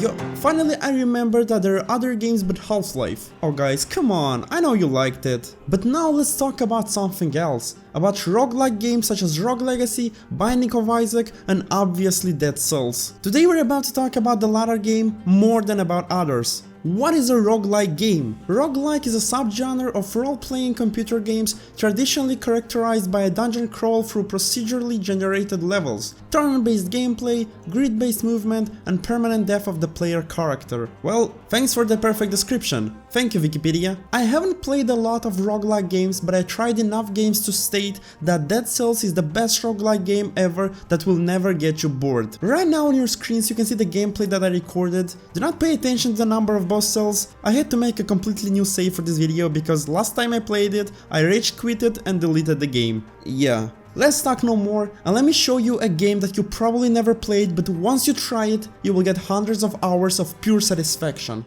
Yo, finally I remember that there are other games but Half-Life. Oh guys, come on, I know you liked it. But now let's talk about something else. About roguelike games such as Rogue Legacy, Binding of Isaac, and obviously Dead Cells. Today we're about to talk about the latter game more than about others. What is a roguelike game? Roguelike is a subgenre of role-playing computer games traditionally characterized by a dungeon crawl through procedurally generated levels, turn-based gameplay, grid-based movement, and permanent death of the player character. Well, thanks for the perfect description. Thank you, Wikipedia. I haven't played a lot of roguelike games, but I tried enough games to state that Dead Cells is the best roguelike game ever that will never get you bored. Right now on your screens you can see the gameplay that I recorded. Do not pay attention to the number of boss cells. I had to make a completely new save for this video because last time I played it, I rage quitted and deleted the game. Yeah. Let's talk no more and let me show you a game that you probably never played, but once you try it, you will get hundreds of hours of pure satisfaction.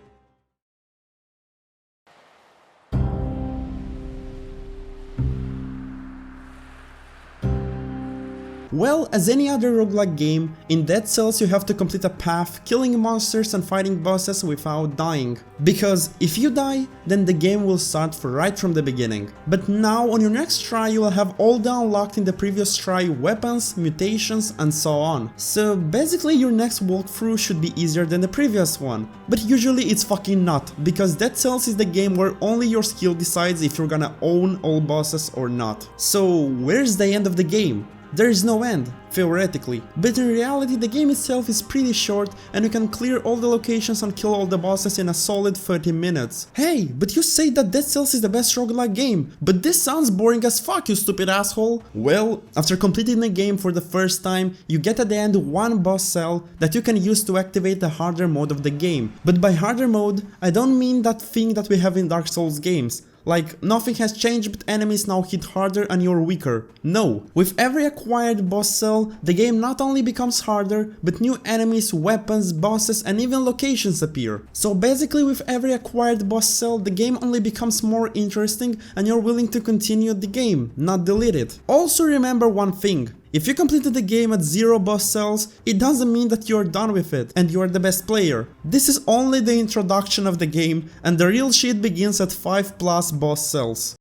Well, as any other roguelike game, in Dead Cells you have to complete a path, killing monsters and fighting bosses without dying. Because if you die, then the game will start right from the beginning. But now on your next try you will have all the unlocked in the previous try weapons, mutations and so on. So basically your next walkthrough should be easier than the previous one. But usually it's fucking not, because Dead Cells is the game where only your skill decides if you're gonna own all bosses or not. So where's the end of the game? There is no end, theoretically, but in reality the game itself is pretty short and you can clear all the locations and kill all the bosses in a solid 30 minutes. Hey, but you say that Dead Cells is the best roguelike game, but this sounds boring as fuck, you stupid asshole! Well, after completing the game for the first time, you get at the end one boss cell that you can use to activate the harder mode of the game. But by harder mode, I don't mean that thing that we have in Dark Souls games. Like, nothing has changed but enemies now hit harder and you're weaker. No. With every acquired boss cell, the game not only becomes harder, but new enemies, weapons, bosses and even locations appear. So basically with every acquired boss cell, the game only becomes more interesting and you're willing to continue the game, not delete it. Also remember one thing. If you completed the game at 0 boss cells, it doesn't mean that you're done with it and you're the best player. This is only the introduction of the game and the real shit begins at 5+ boss cells.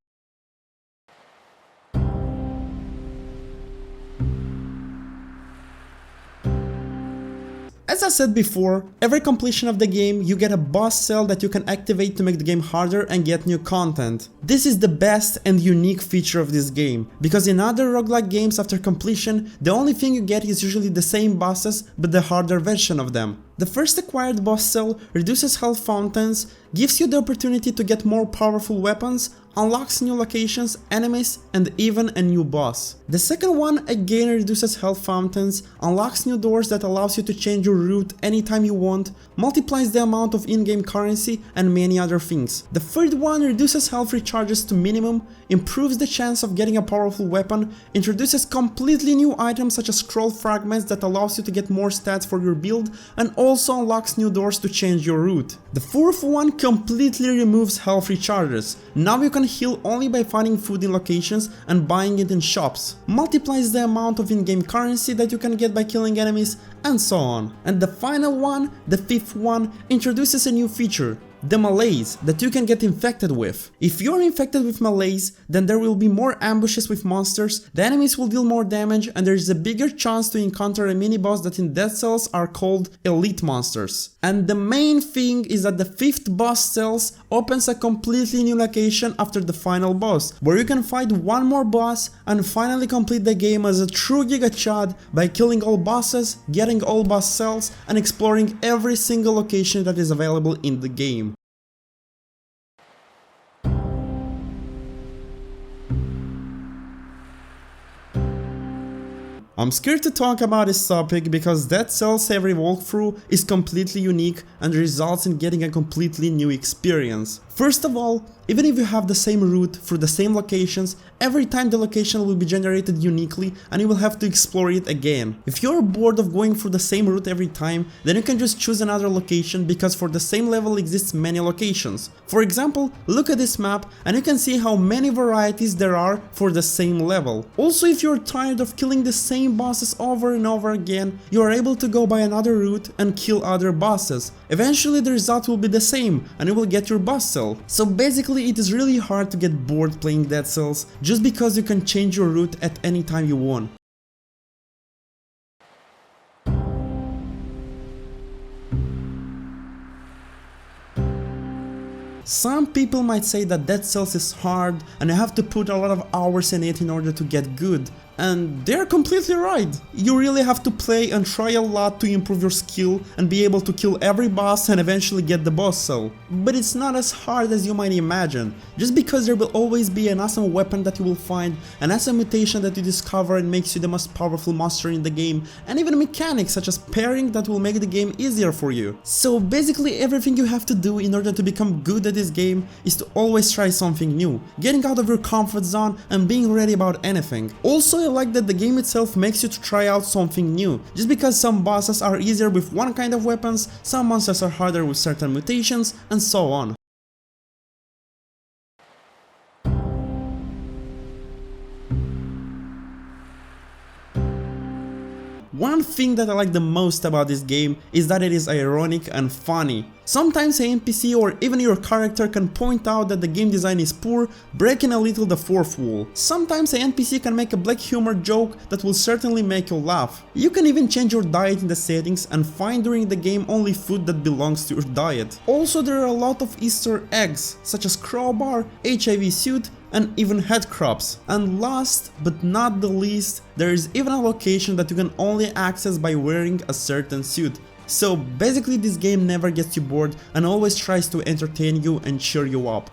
As I said before, every completion of the game you get a boss cell that you can activate to make the game harder and get new content. This is the best and unique feature of this game, because in other roguelike games after completion, the only thing you get is usually the same bosses but the harder version of them. The first acquired boss cell reduces health fountains, gives you the opportunity to get more powerful weapons, unlocks new locations, enemies, and even a new boss. The second one again reduces health fountains, unlocks new doors that allows you to change your route anytime you want, multiplies the amount of in-game currency, and many other things. The third one reduces health recharges to minimum, improves the chance of getting a powerful weapon, introduces completely new items such as scroll fragments that allows you to get more stats for your build, and also unlocks new doors to change your route. The fourth one completely removes health recharges. Now you can heal only by finding food in locations and buying it in shops, multiplies the amount of in-game currency that you can get by killing enemies, and so on. And the final one, the fifth one, introduces a new feature. The malaise that you can get infected with. If you're infected with malaise, then there will be more ambushes with monsters, the enemies will deal more damage, and there is a bigger chance to encounter a mini-boss that in Dead Cells are called elite monsters. And the main thing is that the 5th boss cells opens a completely new location after the final boss, where you can fight one more boss and finally complete the game as a true Giga Chad by killing all bosses, getting all boss cells, and exploring every single location that is available in the game. I'm scared to talk about this topic because Dead Cells every walkthrough is completely unique and results in getting a completely new experience. First of all, Even if you have the same route through the same locations, every time the location will be generated uniquely and you will have to explore it again. If you're bored of going through the same route every time, then you can just choose another location because for the same level exists many locations. For example, look at this map and you can see how many varieties there are for the same level. Also, if you're tired of killing the same bosses over and over again, you are able to go by another route and kill other bosses. Eventually the result will be the same and you will get your boss cell. So basically it is really hard to get bored playing Dead Cells just because you can change your route at any time you want. Some people might say that Dead Cells is hard and you have to put a lot of hours in it in order to get good. And they're completely right. You really have to play and try a lot to improve your skill and be able to kill every boss and eventually get the boss cell. But it's not as hard as you might imagine, just because there will always be an awesome weapon that you will find, an awesome mutation that you discover and makes you the most powerful monster in the game, and even mechanics such as pairing that will make the game easier for you. So basically everything you have to do in order to become good at this game is to always try something new, getting out of your comfort zone and being ready about anything. Also, I like that the game itself makes you to try out something new, just because some bosses are easier with one kind of weapons, some monsters are harder with certain mutations, and so on. One thing that I like the most about this game is that it is ironic and funny. Sometimes an NPC or even your character can point out that the game design is poor, breaking a little the fourth wall. Sometimes an NPC can make a black humor joke that will certainly make you laugh. You can even change your diet in the settings and find during the game only food that belongs to your diet. Also, there are a lot of Easter eggs, such as crowbar, HIV suit, and even head crops. And last but not the least, there is even a location that you can only access by wearing a certain suit. So basically this game never gets you bored and always tries to entertain you and cheer you up.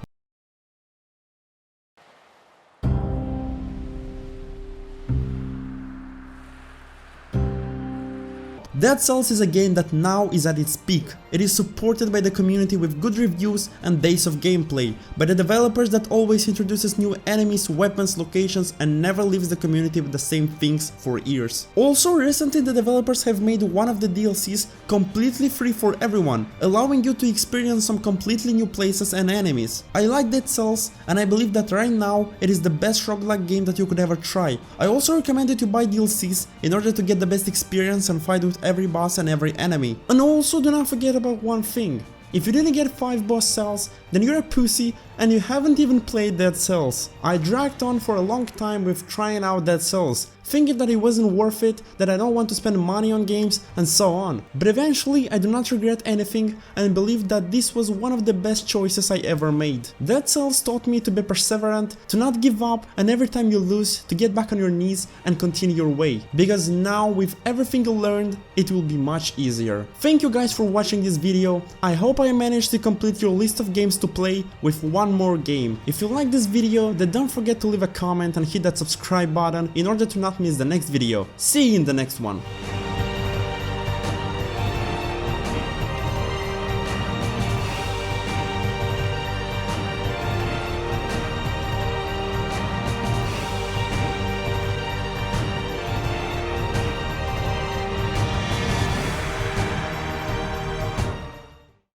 Dead Cells is a game that now is at its peak. It is supported by the community with good reviews and days of gameplay, by the developers that always introduces new enemies, weapons, locations and never leaves the community with the same things for years. Also, recently the developers have made one of the DLCs completely free for everyone, allowing you to experience some completely new places and enemies. I like Dead Cells and I believe that right now it is the best roguelike game that you could ever try. I also recommend you to buy DLCs in order to get the best experience and fight with every boss and every enemy. And also do not forget about one thing. If you didn't get 5 boss cells, then you're a pussy and you haven't even played Dead Cells. I dragged on for a long time with trying out Dead Cells, thinking that it wasn't worth it, that I don't want to spend money on games and so on. But eventually I do not regret anything and believe that this was one of the best choices I ever made. Dead Cells taught me to be perseverant, to not give up, and every time you lose, to get back on your knees and continue your way. Because now with everything you learned, it will be much easier. Thank you guys for watching this video. I hope I managed to complete your list of games to play with one more game. If you like this video, then don't forget to leave a comment and hit that subscribe button in order to not miss the next video. See you in the next one.